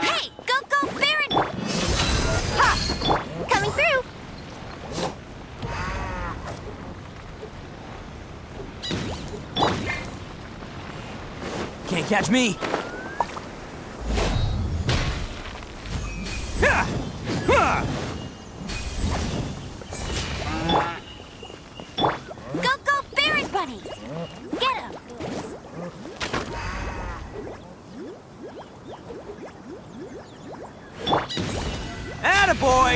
Hey, go, Baron! Ha! Coming through! Can't catch me! Go, Baron bunnies! Get him! Attaboy!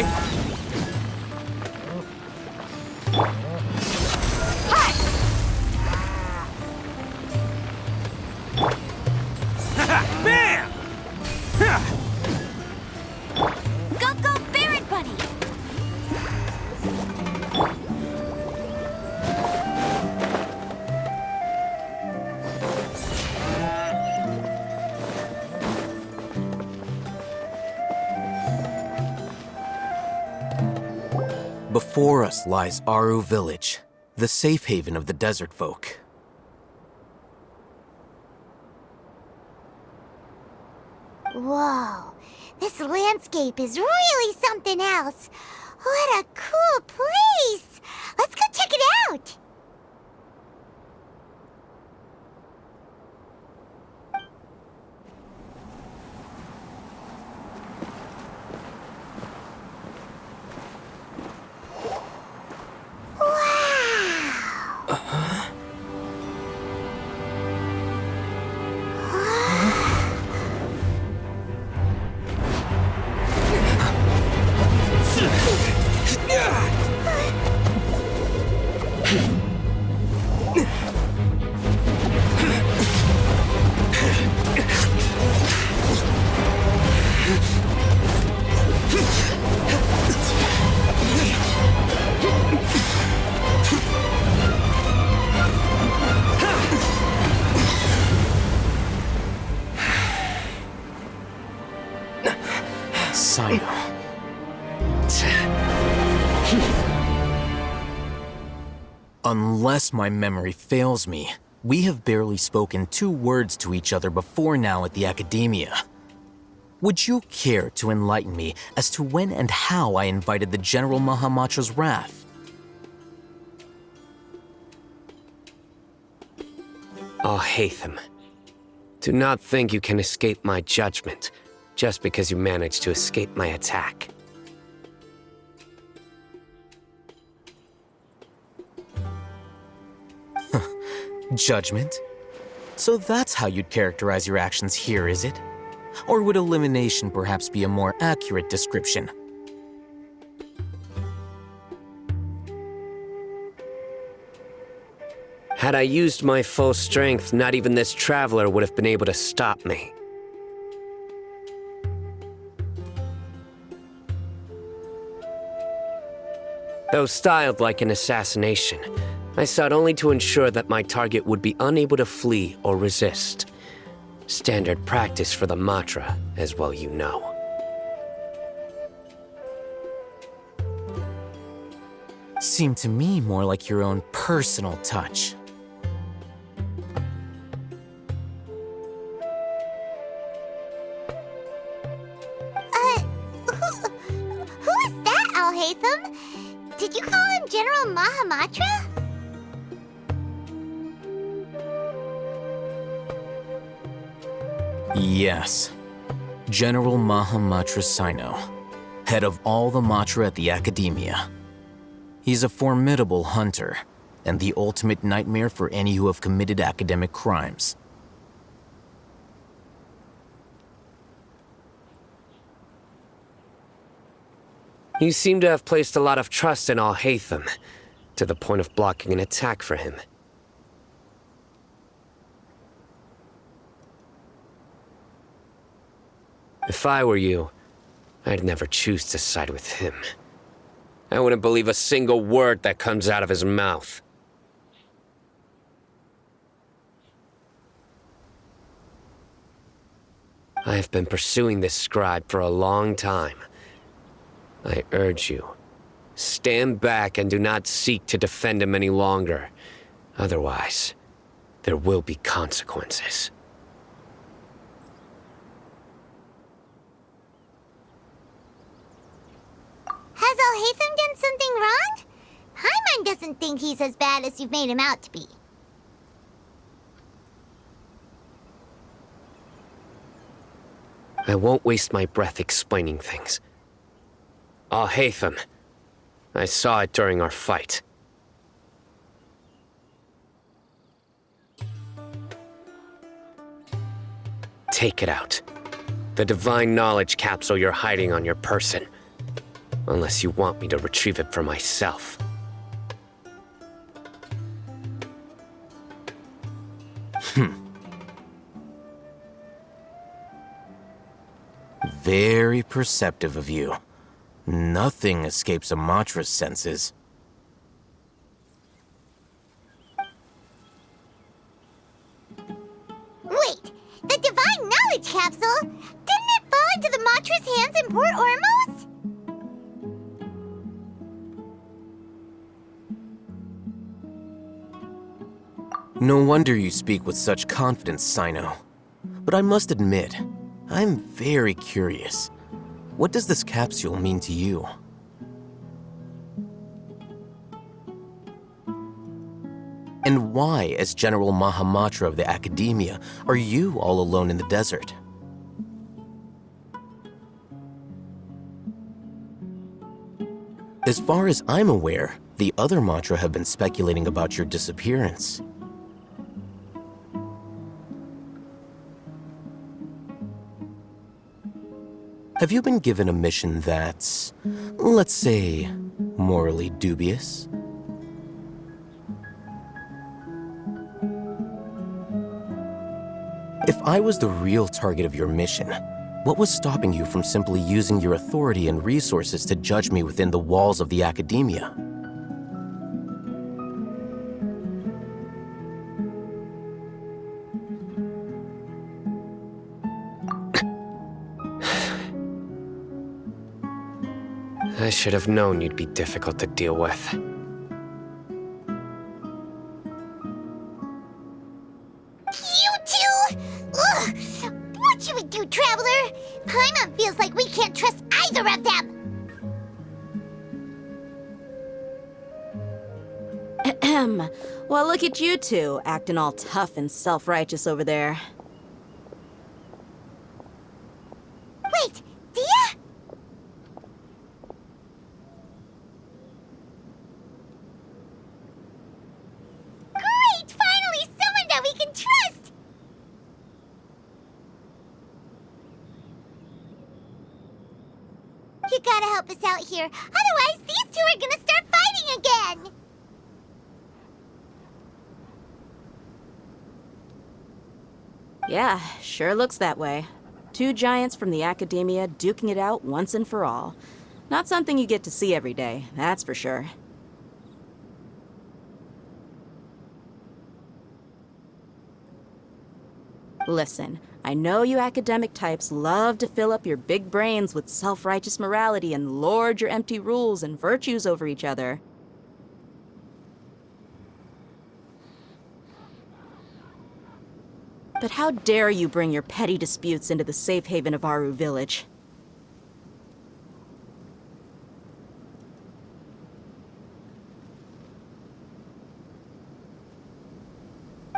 Bam! Go, Baron bunny! Before us lies Aru Village, the safe haven of the desert folk. Whoa, this landscape is really something else. What a cool place! Let's go check it out! Unless my memory fails me, we have barely spoken 2 words to each other before now at the Academia. Would you care to enlighten me as to when and how I invited the General Mahamatra's wrath? Oh, Hatham. Do not think you can escape my judgment just because you managed to escape my attack. Judgment? So that's how you'd characterize your actions here, is it? Or would elimination perhaps be a more accurate description? Had I used my full strength, not even this traveler would have been able to stop me. Though styled like an assassination, I sought only to ensure that my target would be unable to flee or resist. Standard practice for the Matra, as well you know. Seemed to me more like your own personal touch. Who is that, Alhaitham? Did you call him General Mahamatra? Yes. General Mahamatra Sino, head of all the Matra at the Academia. He's a formidable hunter, and the ultimate nightmare for any who have committed academic crimes. You seem to have placed a lot of trust in Alhaitham, to the point of blocking an attack for him. If I were you, I'd never choose to side with him. I wouldn't believe a single word that comes out of his mouth. I have been pursuing this scribe for a long time. I urge you, stand back and do not seek to defend him any longer. Otherwise, there will be consequences. doesn't think he's as bad as you've made him out to be. I won't waste my breath explaining things. Hatham. I saw it during our fight. Take it out. The divine knowledge capsule you're hiding on your person. Unless you want me to retrieve it for myself. Very perceptive of you. Nothing escapes a Matra's senses. Wait, the divine knowledge capsule? Didn't it fall into the Matra's hands in Port Ormos? No wonder you speak with such confidence, Sino. But I must admit, I'm very curious. What does this capsule mean to you? And why, as General Mahamatra of the Academia, are you all alone in the desert? As far as I'm aware, the other Matra have been speculating about your disappearance. Have you been given a mission that's, let's say, morally dubious? If I was the real target of your mission, what was stopping you from simply using your authority and resources to judge me within the walls of the Academia? I should have known you'd be difficult to deal with. You two! Ugh! What should we do, Traveler? Paimon feels like we can't trust either of them! Ahem. Well, look at you two, acting all tough and self-righteous over there. Wait, Dia? Great! Finally, someone that we can trust! You gotta help us out here, otherwise these two are gonna start fighting again! Yeah, sure looks that way. Two giants from the Academia duking it out once and for all. Not something you get to see every day, that's for sure. Listen, I know you academic types love to fill up your big brains with self-righteous morality and lord your empty rules and virtues over each other. But how dare you bring your petty disputes into the safe haven of Aru Village?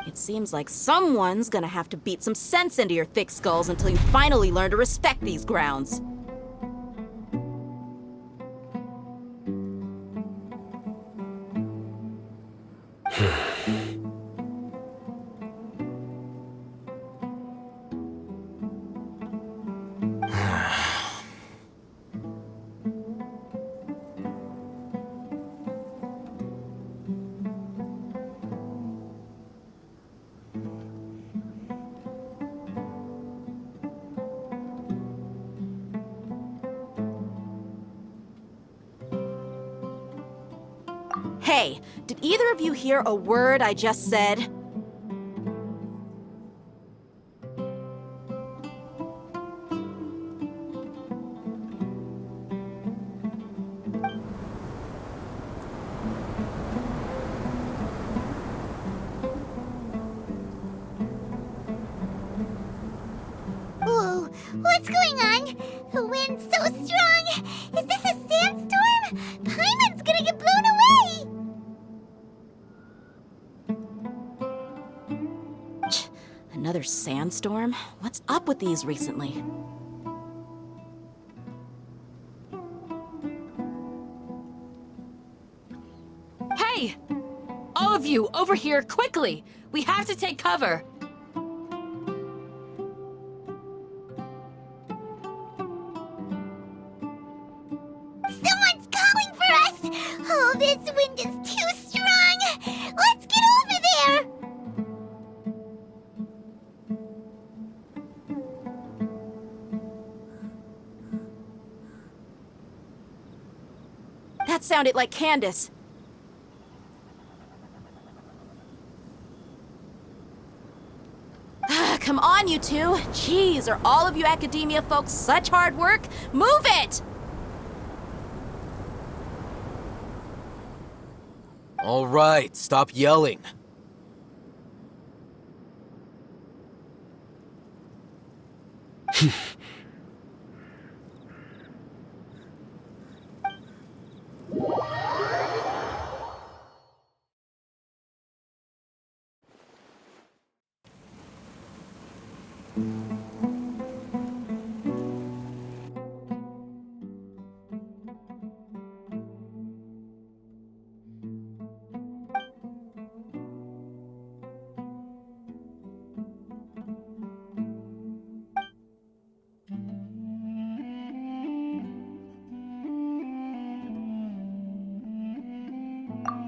It seems like someone's gonna have to beat some sense into your thick skulls until you finally learn to respect these grounds. Hey, did either of you hear a word I just said? Whoa, what's going on? The wind's so strong! Is this a sandstorm? Paimon's gonna get blown away! Another sandstorm? What's up with these recently? Hey! All of you, over here, quickly! We have to take cover! Someone's calling for us! Oh, this wind is too strong! Let's get over there! That sounded like Candace. Come on, you two. Jeez, are all of you academia folks such hard work? Move it! All right, stop yelling.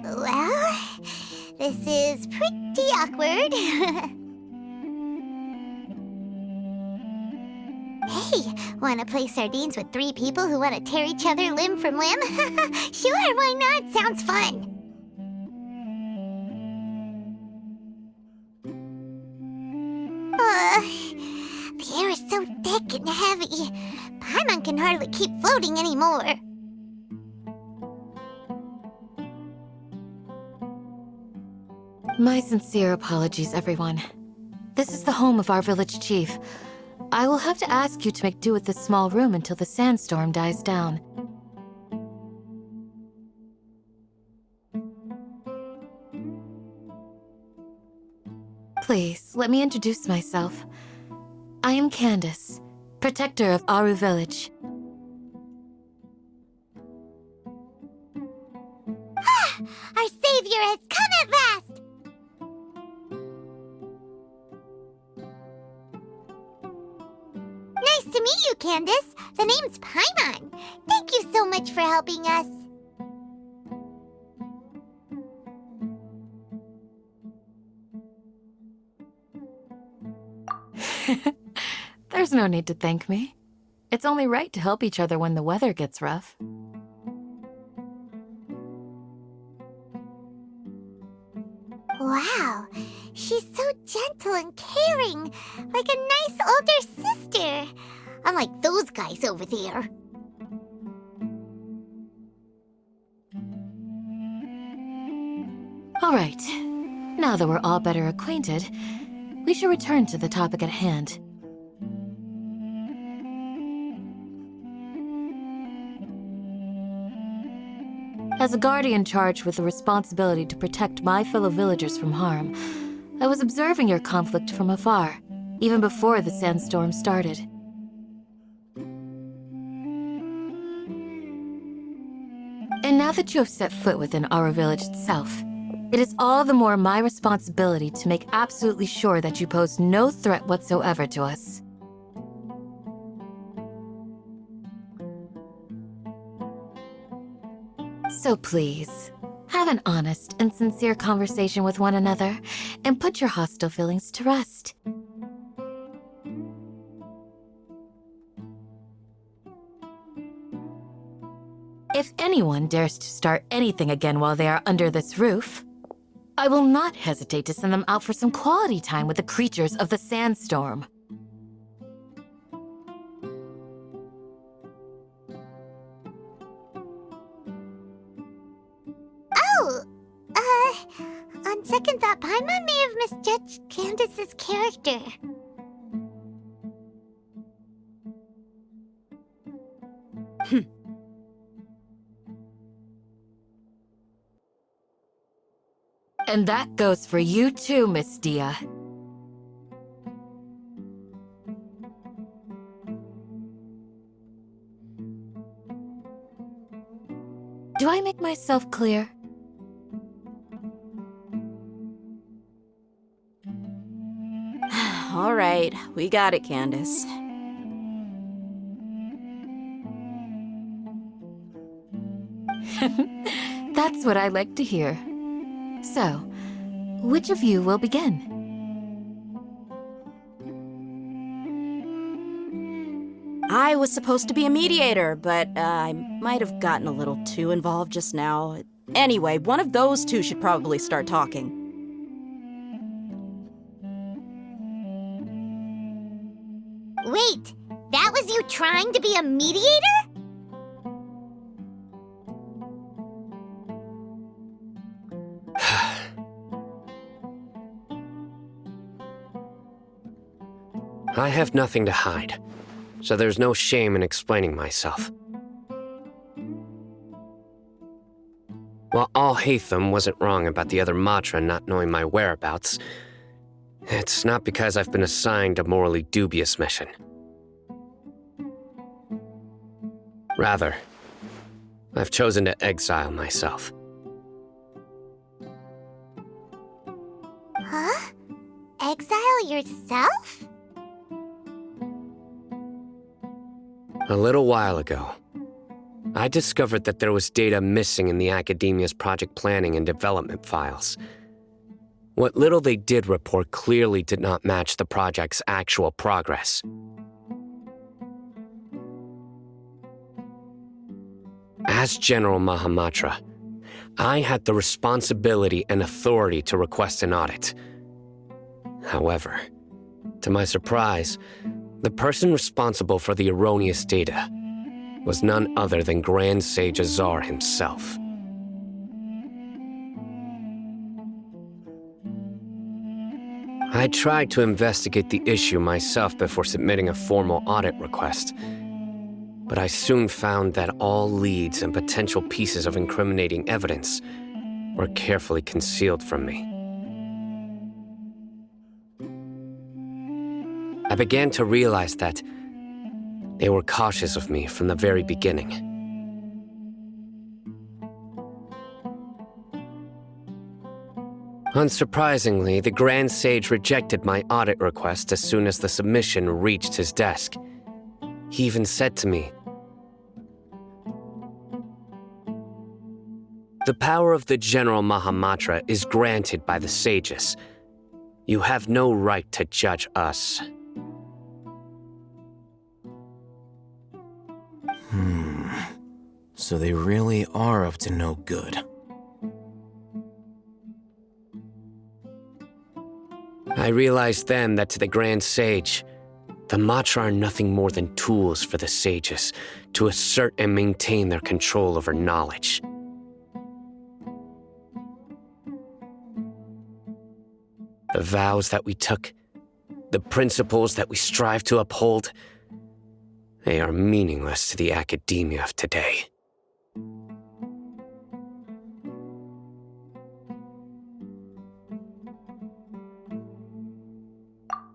Well, this is pretty awkward. Hey, wanna play sardines with 3 people who wanna tear each other limb from limb? Sure, why not? Sounds fun. The air is so thick and heavy. Paimon can hardly keep floating anymore. My sincere apologies, everyone. This is the home of our village chief. I will have to ask you to make do with this small room until the sandstorm dies down. Please, let me introduce myself. I am Candace, protector of Aru Village. Our savior has come at last! Nice to meet you, Candace. The name's Paimon. Thank you so much for helping us. There's no need to thank me. It's only right to help each other when the weather gets rough. Wow, she's so gentle and caring, like a nice older sister. Unlike those guys over there. All right, now that we're all better acquainted, we should return to the topic at hand. As a guardian charged with the responsibility to protect my fellow villagers from harm, I was observing your conflict from afar, even before the sandstorm started. And now that you have set foot within our village itself, it is all the more my responsibility to make absolutely sure that you pose no threat whatsoever to us. So please, have an honest and sincere conversation with one another and put your hostile feelings to rest. If anyone dares to start anything again while they are under this roof, I will not hesitate to send them out for some quality time with the creatures of the sandstorm. Oh, on second thought, Paimon may have misjudged Candace's character. And that goes for you too, Miss Dia. Do I make myself clear? All right, we got it, Candace. That's what I like to hear. So, which of you will begin? I was supposed to be a mediator, but I might have gotten a little too involved just now. Anyway, one of those two should probably start talking. Wait, that was you trying to be a mediator? I have nothing to hide, so there's no shame in explaining myself. While Al-Haytham wasn't wrong about the other Matra not knowing my whereabouts, it's not because I've been assigned a morally dubious mission. Rather, I've chosen to exile myself. Huh? Exile yourself? A little while ago, I discovered that there was data missing in the Academia's project planning and development files. What little they did report clearly did not match the project's actual progress. As General Mahamatra, I had the responsibility and authority to request an audit. However, to my surprise, the person responsible for the erroneous data was none other than Grand Sage Azar himself. I tried to investigate the issue myself before submitting a formal audit request, but I soon found that all leads and potential pieces of incriminating evidence were carefully concealed from me. I began to realize that they were cautious of me from the very beginning. Unsurprisingly, the Grand Sage rejected my audit request as soon as the submission reached his desk. He even said to me, "The power of the General Mahamatra is granted by the sages. You have no right to judge us." So they really are up to no good. I realized then that to the Grand Sage, the Matra are nothing more than tools for the sages to assert and maintain their control over knowledge. The vows that we took, the principles that we strive to uphold, they are meaningless to the academia of today.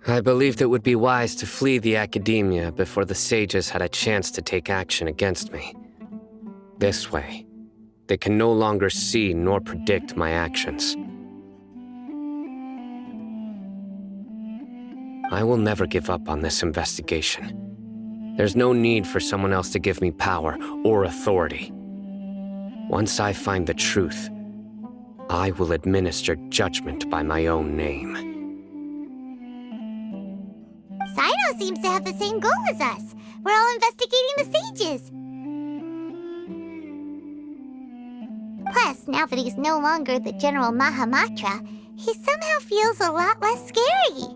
I believed it would be wise to flee the academia before the sages had a chance to take action against me. This way, they can no longer see nor predict my actions. I will never give up on this investigation. There's no need for someone else to give me power or authority. Once I find the truth, I will administer judgment by my own name. Sino seems to have the same goal as us. We're all investigating the sages. Plus, now that he's no longer the General Mahamatra, he somehow feels a lot less scary.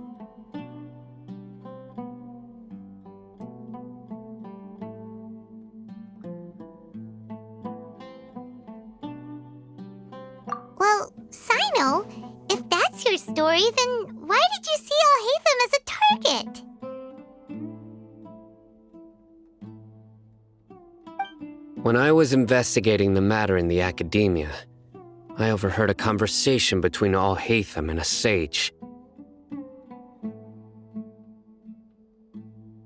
Well, Sino, if that's your story, then why did you see Al-Haytham as a target? When I was investigating the matter in the academia, I overheard a conversation between Al-Haytham and a sage.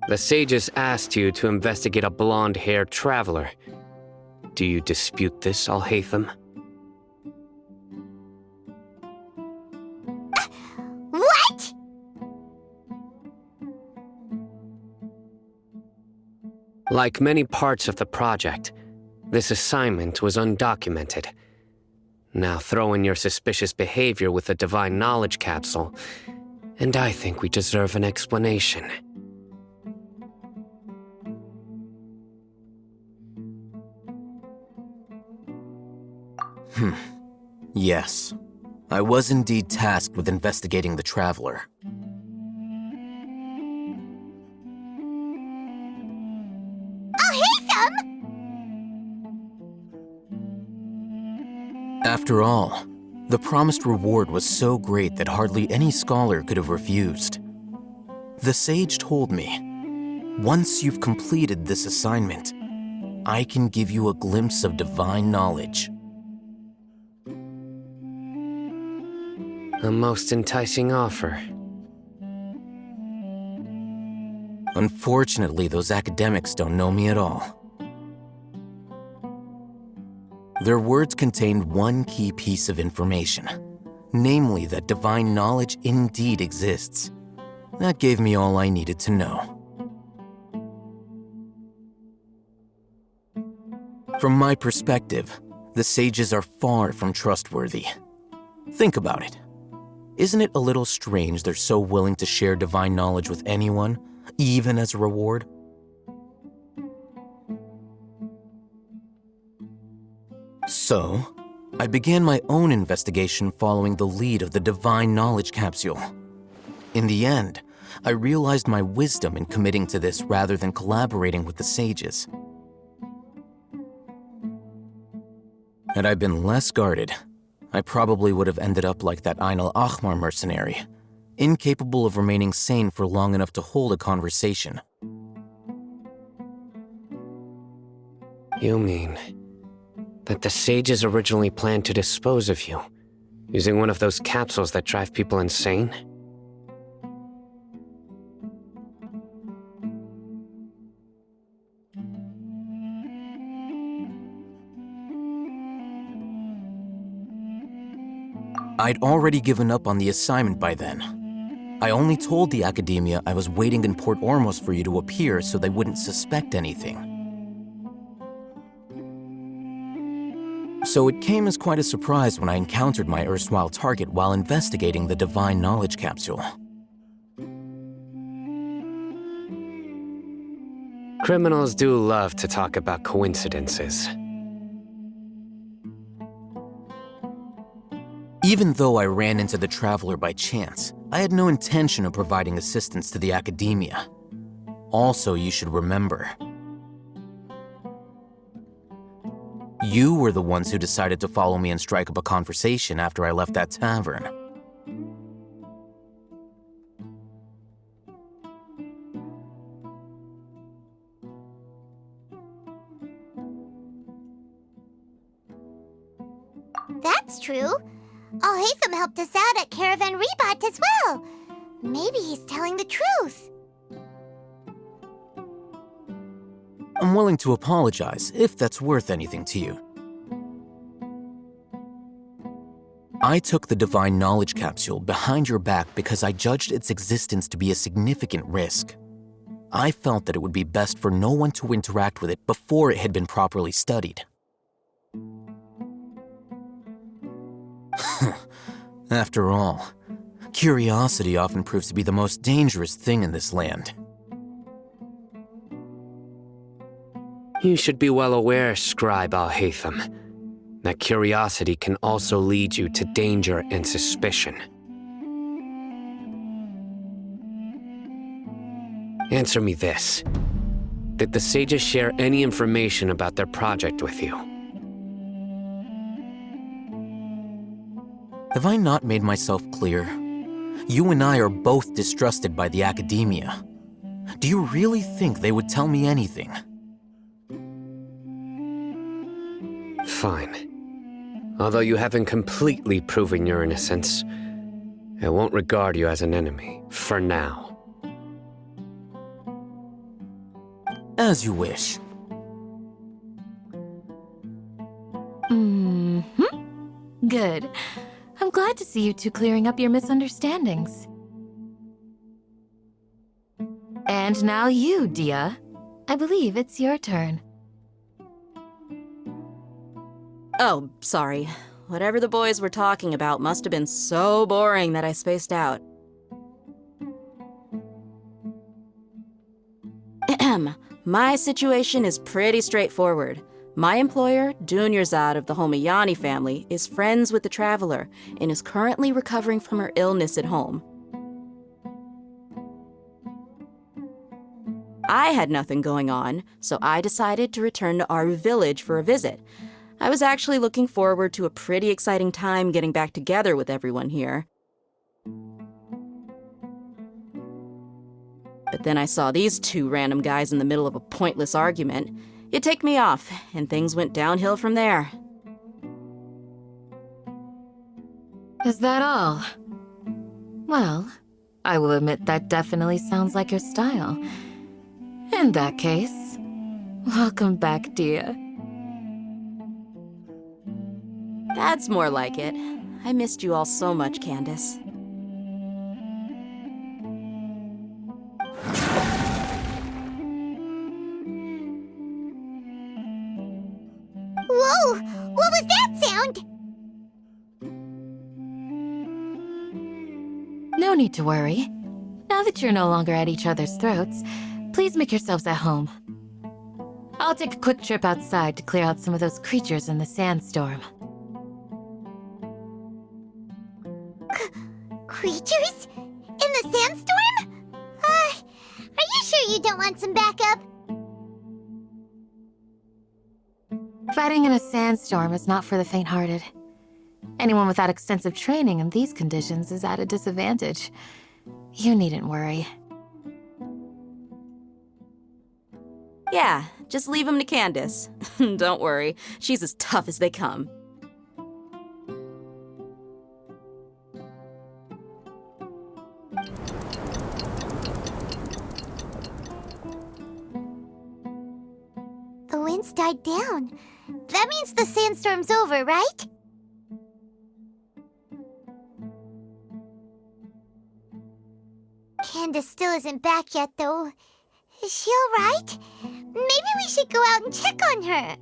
The sages asked you to investigate a blonde-haired traveler. Do you dispute this, Alhaitham? What? Like many parts of the project, this assignment was undocumented. Now throw in your suspicious behavior with the Divine Knowledge Capsule, and I think we deserve an explanation. Yes. I was indeed tasked with investigating the Traveler. Alhaitham! After all, the promised reward was so great that hardly any scholar could have refused. The sage told me, once you've completed this assignment, I can give you a glimpse of divine knowledge. A most enticing offer. Unfortunately, those academics don't know me at all. Their words contained one key piece of information, namely that divine knowledge indeed exists. That gave me all I needed to know. From my perspective, the sages are far from trustworthy. Think about it. Isn't it a little strange they're so willing to share divine knowledge with anyone, even as a reward? So, I began my own investigation following the lead of the Divine Knowledge Capsule. In the end, I realized my wisdom in committing to this rather than collaborating with the sages. Had I been less guarded, I probably would have ended up like that Ain al-Ahmar mercenary, incapable of remaining sane for long enough to hold a conversation. You mean that the sages originally planned to dispose of you, using one of those capsules that drive people insane? I'd already given up on the assignment by then. I only told the Academia I was waiting in Port Ormos for you to appear so they wouldn't suspect anything. So it came as quite a surprise when I encountered my erstwhile target while investigating the Divine Knowledge Capsule. Criminals do love to talk about coincidences. Even though I ran into the Traveler by chance, I had no intention of providing assistance to the Academia. Also, you should remember, you were the ones who decided to follow me and strike up a conversation after I left that tavern. That's true. Alhaitham helped us out at Caravan Rebat as well. Maybe he's telling the truth. I'm willing to apologize if that's worth anything to you. I took the Divine Knowledge Capsule behind your back because I judged its existence to be a significant risk. I felt that it would be best for no one to interact with it before it had been properly studied. After all, curiosity often proves to be the most dangerous thing in this land. You should be well aware, Scribe Alhaitham, that curiosity can also lead you to danger and suspicion. Answer me this. Did the sages share any information about their project with you? Have I not made myself clear? You and I are both distrusted by the Academia. Do you really think they would tell me anything? Fine. Although you haven't completely proven your innocence, I won't regard you as an enemy, for now. As you wish. Good. I'm glad to see you two clearing up your misunderstandings. And now you, Dia. I believe it's your turn. Oh, sorry. Whatever the boys were talking about must have been so boring that I spaced out. My situation is pretty straightforward. My employer, Dunyarzad of the Homayani family, is friends with the Traveler and is currently recovering from her illness at home. I had nothing going on, so I decided to return to Aru Village for a visit. I was actually looking forward to a pretty exciting time getting back together with everyone here. But then I saw these two random guys in the middle of a pointless argument. It ticked me off, and things went downhill from there. Is that all? Well, I will admit that definitely sounds like your style. In that case, welcome back, Dia. That's more like it. I missed you all so much, Candace. Whoa! What was that sound? No need to worry. Now that you're no longer at each other's throats, please make yourselves at home. I'll take a quick trip outside to clear out some of those creatures in the sandstorm. Creatures? In the sandstorm? Are you sure you don't want some backup? Fighting in a sandstorm is not for the faint-hearted. Anyone without extensive training in these conditions is at a disadvantage. You needn't worry. Yeah, just leave him to Candace. Don't worry, she's as tough as they come. The winds died down. That means the sandstorm's over, right? Candace still isn't back yet, though. Is she alright? Maybe we should go out and check on her.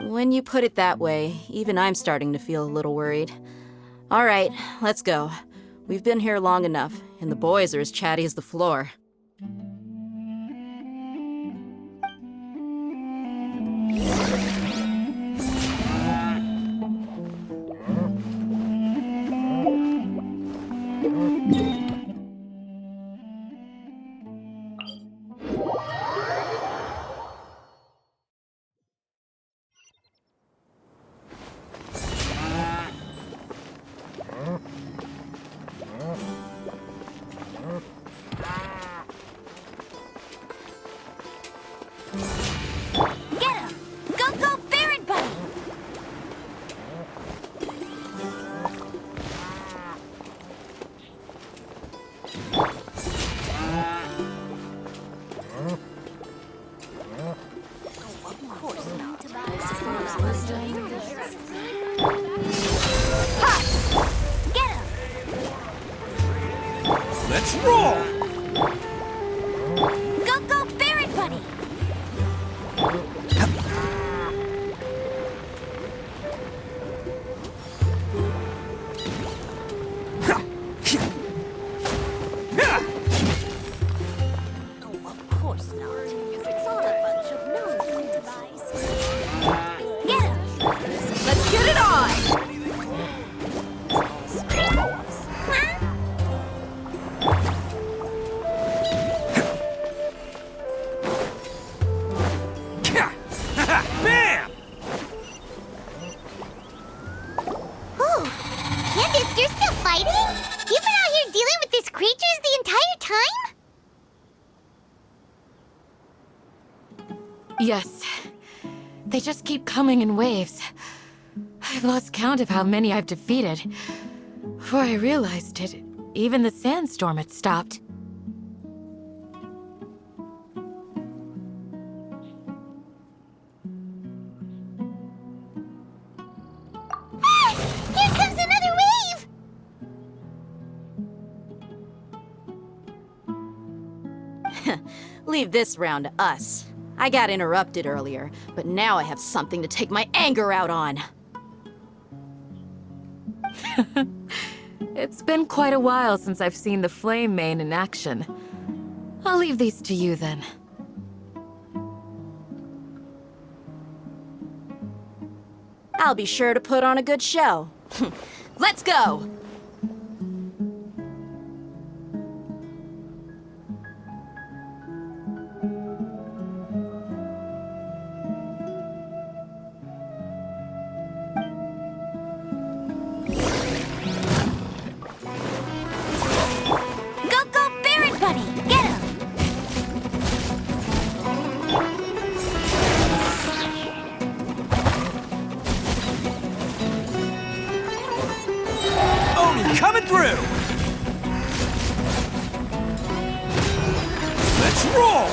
When you put it that way, even I'm starting to feel a little worried. All right, let's go. We've been here long enough, and the boys are as chatty as the floor. Get him! Go, Barrett Bunny! Get him! Let's roll! Go, Barrett Bunny! Get him! Let's get it on! Bam! Oh, Candace, you're still fighting? You've been out here dealing with these creatures the entire time? Yes. They just keep coming in waves. I've lost count of how many I've defeated. Before I realized it, even the sandstorm had stopped. Leave this round to us. I got interrupted earlier, but now I have something to take my anger out on. It's been quite a while since I've seen the Flame Main in action. I'll leave these to you then. I'll be sure to put on a good show. Let's go! Go, Barrett Buddy! Get him! Oni coming through! Let's roll!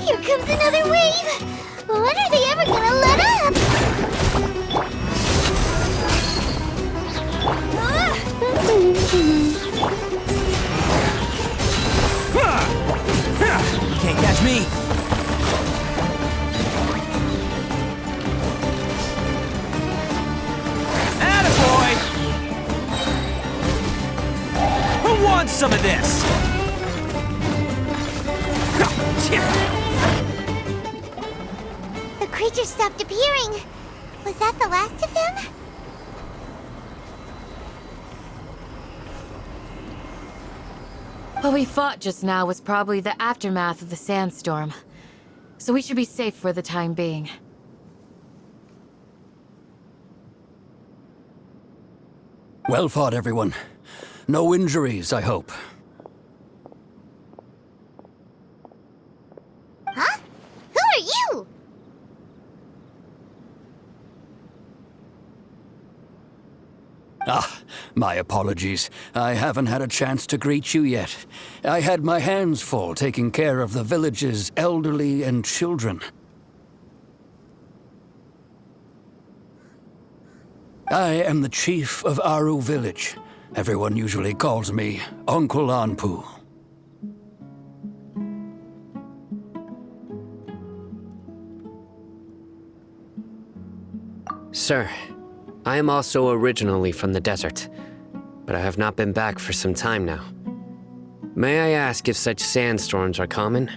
Here comes another wave! When are they ever gonna let up? Can't catch me! Attaboy! Who wants some of this? The creature stopped appearing. Was that the last of him? What we fought just now was probably the aftermath of the sandstorm. So we should be safe for the time being. Well fought, everyone. No injuries, I hope. Huh? Who are you? Ah, my apologies. I haven't had a chance to greet you yet. I had my hands full taking care of the village's elderly and children. I am the chief of Aru village. Everyone usually calls me Uncle Anpu. Sir, I am also originally from the desert, but I have not been back for some time now. May I ask if such sandstorms are common?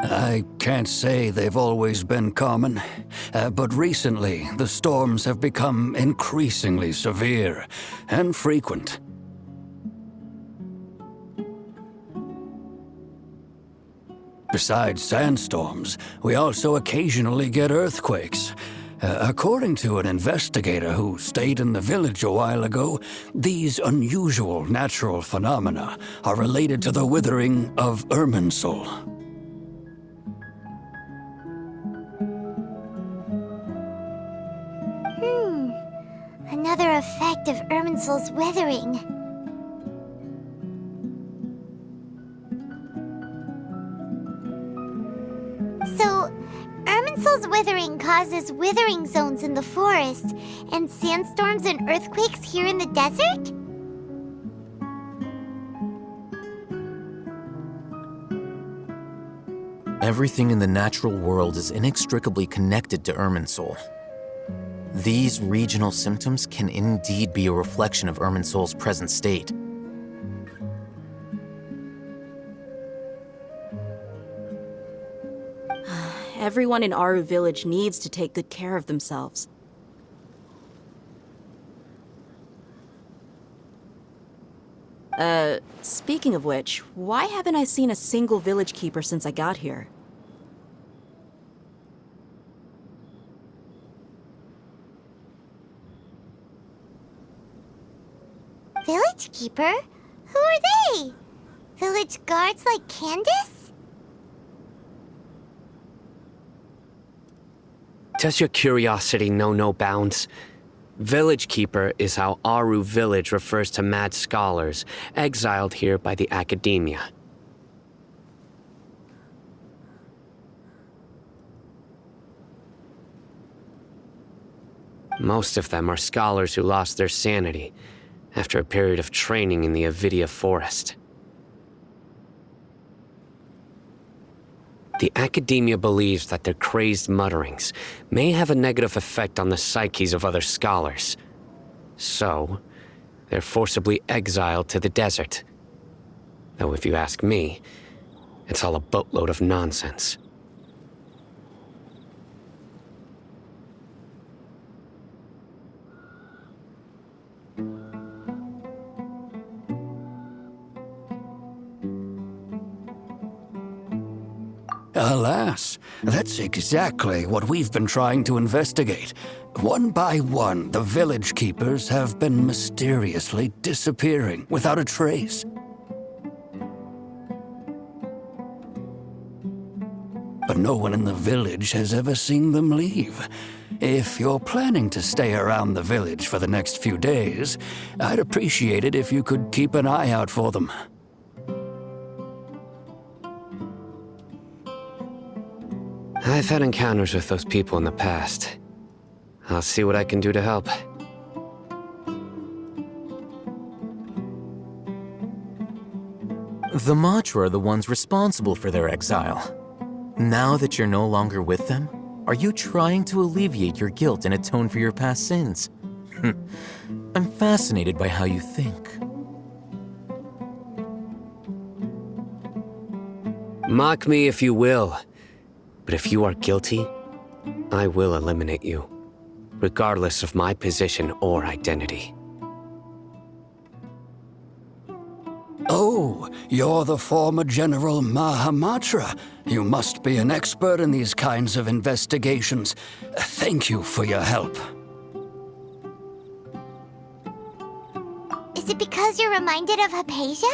I can't say they've always been common, but recently the storms have become increasingly severe and frequent. Besides sandstorms, we also occasionally get earthquakes. According to an investigator who stayed in the village a while ago, these unusual natural phenomena are related to the withering of Irminsul. Another effect of Irminsul's withering. So, Irminsul's withering causes withering zones in the forest, and sandstorms and earthquakes here in the desert? Everything in the natural world is inextricably connected to Irminsul. These regional symptoms can indeed be a reflection of Irminsul's present state. Everyone in Aru village needs to take good care of themselves. Speaking of which, why haven't I seen a single village keeper since I got here? Village keeper? Who are they? Village guards like Candace? Does your curiosity know no bounds? Village Keeper is how Aru Village refers to mad scholars exiled here by the Academia. Most of them are scholars who lost their sanity after a period of training in the Avidia forest. The Academia believes that their crazed mutterings may have a negative effect on the psyches of other scholars. So, they're forcibly exiled to the desert. Though if you ask me, it's all a boatload of nonsense. Alas, that's exactly what we've been trying to investigate. One by one, the village keepers have been mysteriously disappearing without a trace. But no one in the village has ever seen them leave. If you're planning to stay around the village for the next few days, I'd appreciate it if you could keep an eye out for them. I've had encounters with those people in the past. I'll see what I can do to help. The Matra are the ones responsible for their exile. Now that you're no longer with them, are you trying to alleviate your guilt and atone for your past sins? I'm fascinated by how you think. Mock me if you will. But if you are guilty, I will eliminate you, regardless of my position or identity. Oh, you're the former General Mahamatra. You must be an expert in these kinds of investigations. Thank you for your help. Is it because you're reminded of Hypatia?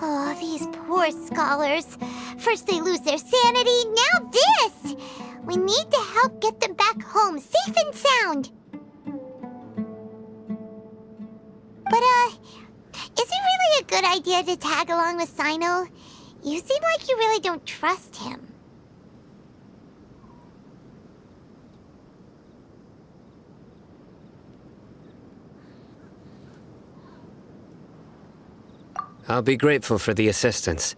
Oh, these poor scholars. First they lose their sanity, now this! We need to help get them back home, safe and sound. But, is it really a good idea to tag along with Sino? You seem like you really don't trust him. I'll be grateful for the assistance.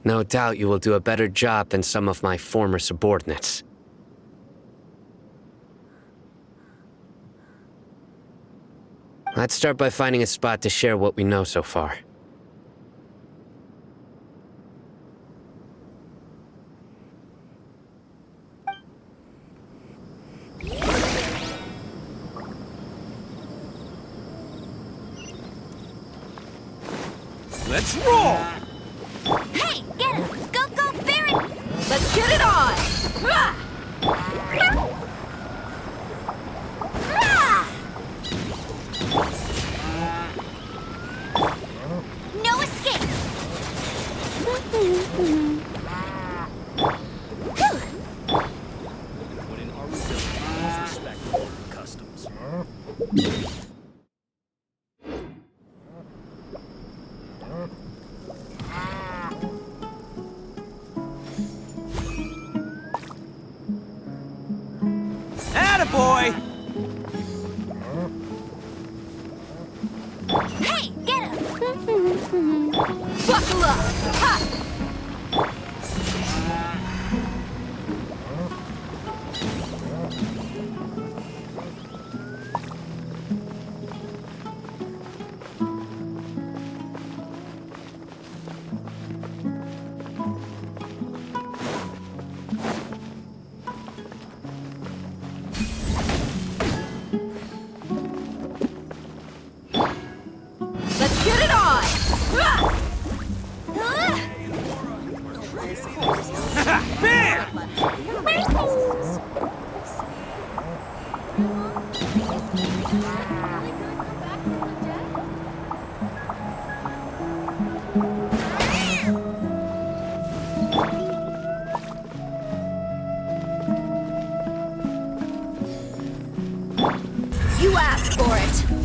No doubt you will do a better job than some of my former subordinates. Let's start by finding a spot to share what we know so far. Let's roll! Hey, get him! Go, go, Barret! Let's get it on! Ah! No escape! What in our religion is respect for customs. Attaboy! Hey, get him! Buckle up! Ha! Let's get it on! Ah! Bam! asked for it!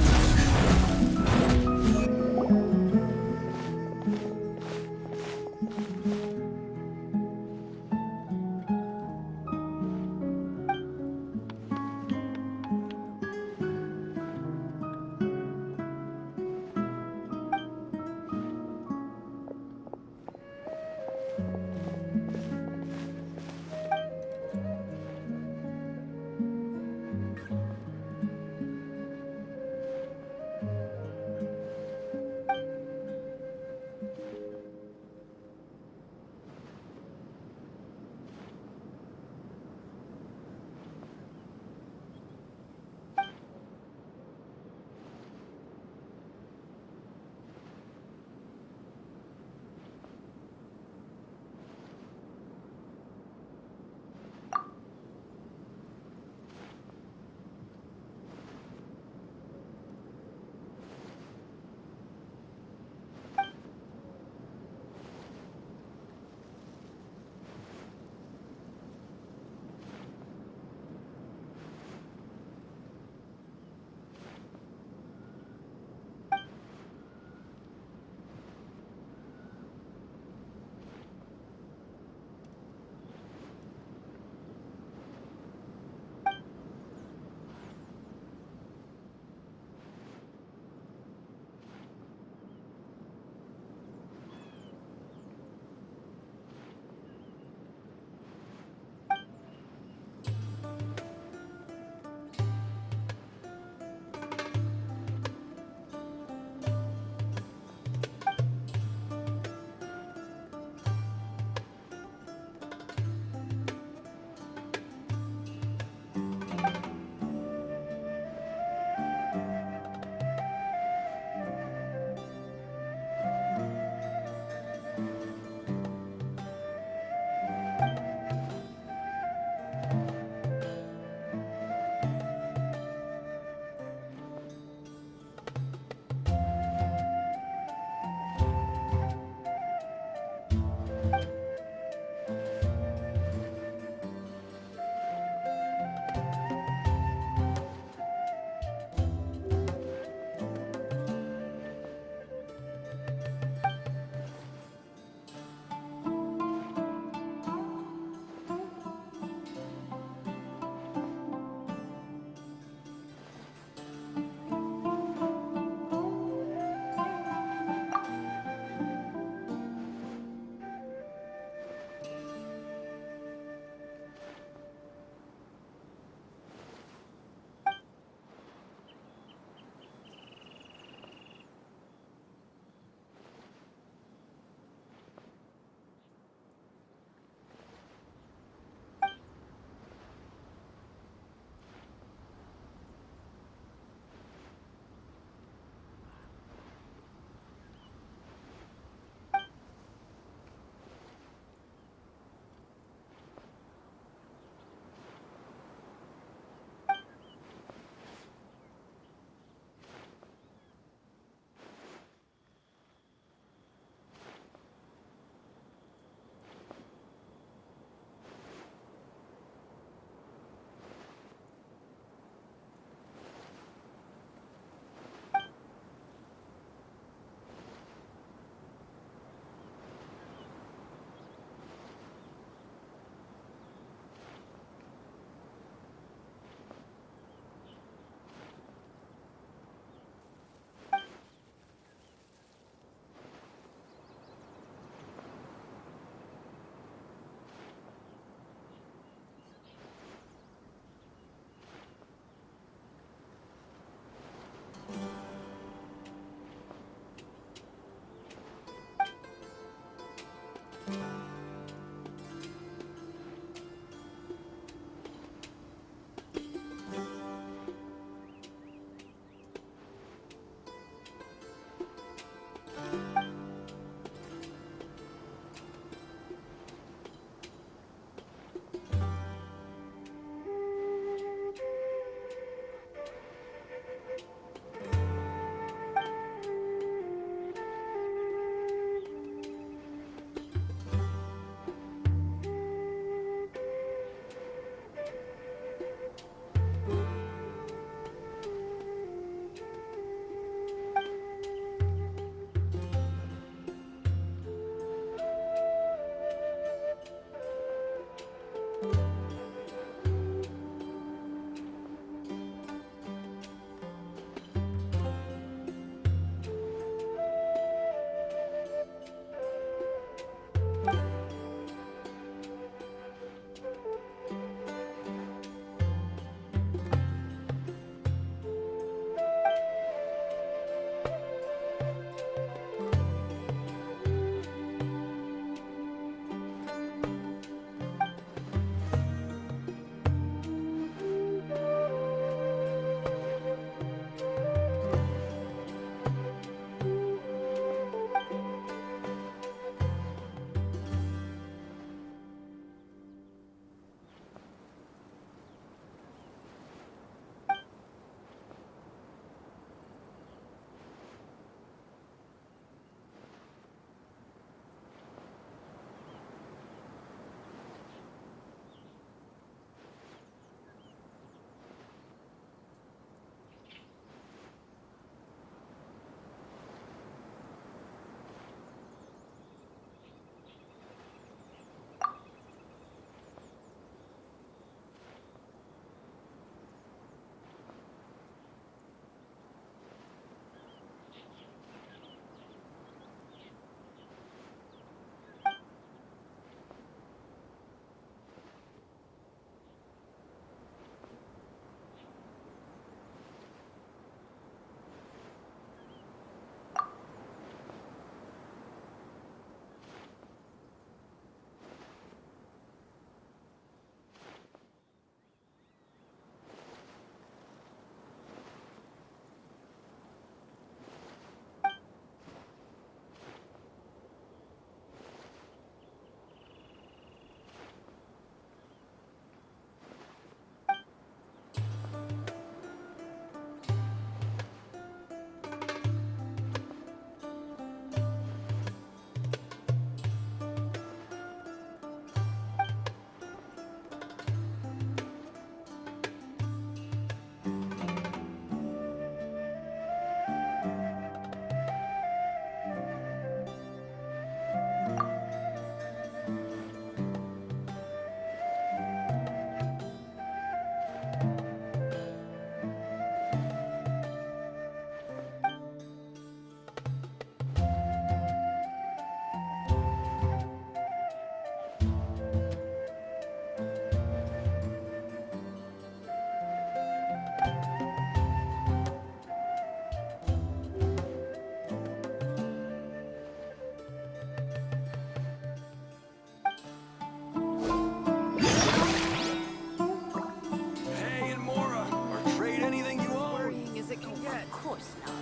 course, no.